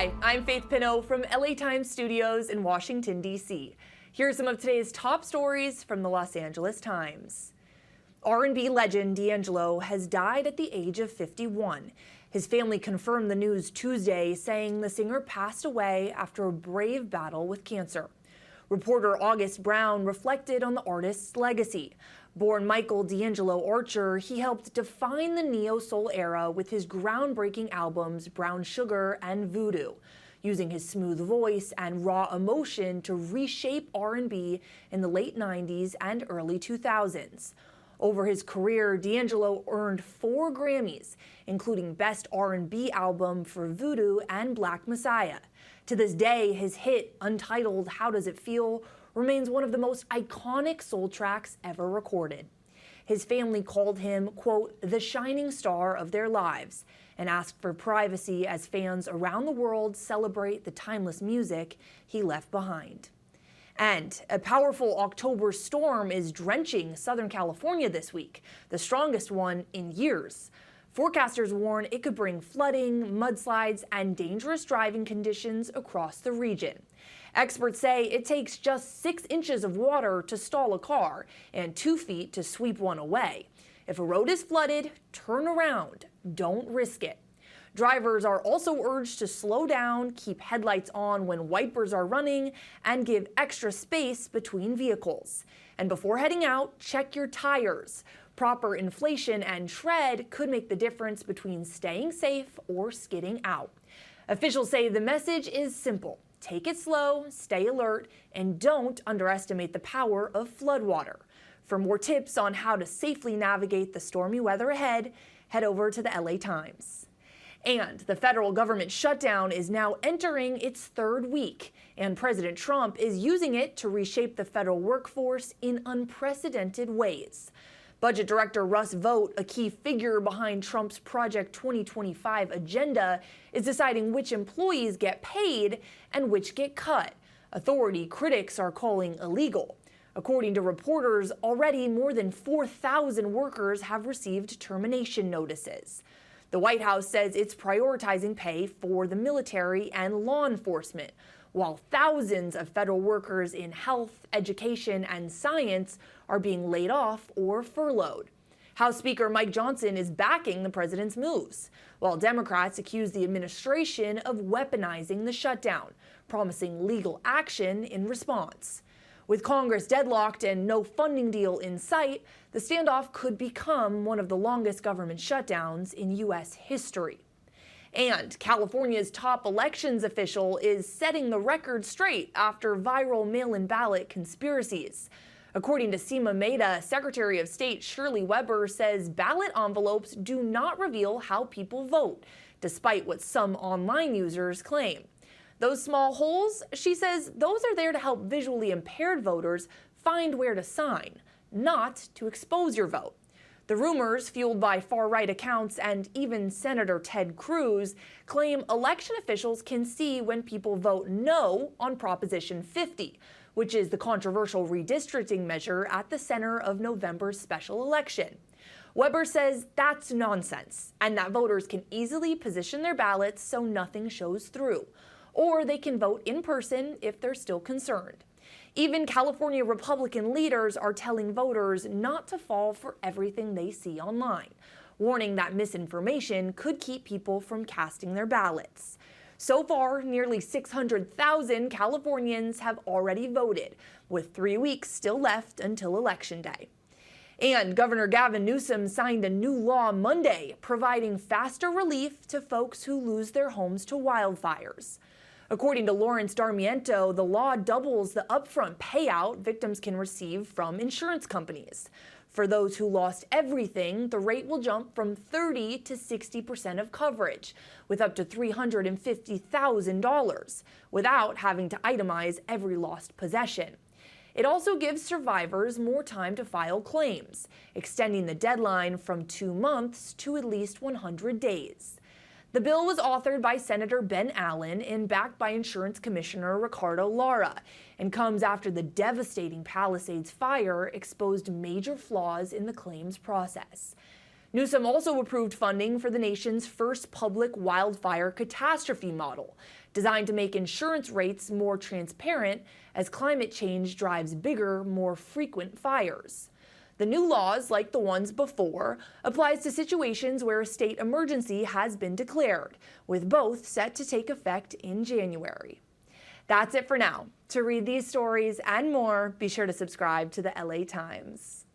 Hi, I'm Faith Pinot from LA Times Studios in Washington, D.C. Here are some of today's top stories from the Los Angeles Times. R&B legend D'Angelo has died at the age of 51. His family confirmed the news Tuesday, saying the singer passed away after a brave battle with cancer. Reporter August Brown reflected on the artist's legacy. Born Michael D'Angelo Archer, he helped define the neo-soul era with his groundbreaking albums Brown Sugar and Voodoo, using his smooth voice and raw emotion to reshape R&B in the late 90s and early 2000s. Over his career, D'Angelo earned 4 Grammys, including Best R&B Album for Voodoo and Black Messiah. To this day, his hit, untitled How Does It Feel, remains one of the most iconic soul tracks ever recorded. His family called him, quote, the shining star of their lives, and asked for privacy as fans around the world celebrate the timeless music he left behind. And a powerful October storm is drenching Southern California this week, the strongest one in years. Forecasters warn it could bring flooding, mudslides, and dangerous driving conditions across the region. Experts say it takes just 6 inches of water to stall a car and 2 feet to sweep one away. If a road is flooded, turn around. Don't risk it. Drivers are also urged to slow down, keep headlights on when wipers are running, and give extra space between vehicles. And before heading out, check your tires. Proper inflation and tread could make the difference between staying safe or skidding out. Officials say the message is simple. Take it slow, stay alert, and don't underestimate the power of floodwater. For more tips on how to safely navigate the stormy weather ahead, head over to the LA Times. And the federal government shutdown is now entering its 3rd week, and President Trump is using it to reshape the federal workforce in unprecedented ways. Budget Director Russ Vought, a key figure behind Trump's Project 2025 agenda, is deciding which employees get paid and which get cut. Authority critics are calling illegal. According to reporters, already more than 4,000 workers have received termination notices. The White House says it's prioritizing pay for the military and law enforcement, while thousands of federal workers in health, education, and science are being laid off or furloughed. House Speaker Mike Johnson is backing the president's moves, while Democrats accuse the administration of weaponizing the shutdown, promising legal action in response. With Congress deadlocked and no funding deal in sight, the standoff could become one of the longest government shutdowns in U.S. history. And California's top elections official is setting the record straight after viral mail-in ballot conspiracies. According to Seema Mehta, Secretary of State Shirley Weber says ballot envelopes do not reveal how people vote, despite what some online users claim. Those small holes, she says, those are there to help visually impaired voters find where to sign, not to expose your vote. The rumors, fueled by far-right accounts and even Senator Ted Cruz, claim election officials can see when people vote no on Proposition 50, which is the controversial redistricting measure at the center of November's special election. Weber says that's nonsense, and that voters can easily position their ballots so nothing shows through, or they can vote in person if they're still concerned. Even California Republican leaders are telling voters not to fall for everything they see online, warning that misinformation could keep people from casting their ballots. So far, nearly 600,000 Californians have already voted, with 3 weeks still left until Election Day. And Governor Gavin Newsom signed a new law Monday, providing faster relief to folks who lose their homes to wildfires. According to Lawrence Darmiento, the law doubles the upfront payout victims can receive from insurance companies. For those who lost everything, the rate will jump from 30 to 60% of coverage, with up to $350,000, without having to itemize every lost possession. It also gives survivors more time to file claims, extending the deadline from 2 months to at least 100 days. The bill was authored by Senator Ben Allen and backed by Insurance Commissioner Ricardo Lara, and comes after the devastating Palisades fire exposed major flaws in the claims process. Newsom also approved funding for the nation's first public wildfire catastrophe model, designed to make insurance rates more transparent as climate change drives bigger, more frequent fires. The new laws, like the ones before, applies to situations where a state emergency has been declared, with both set to take effect in January. That's it for now. To read these stories and more, be sure to subscribe to the LA Times.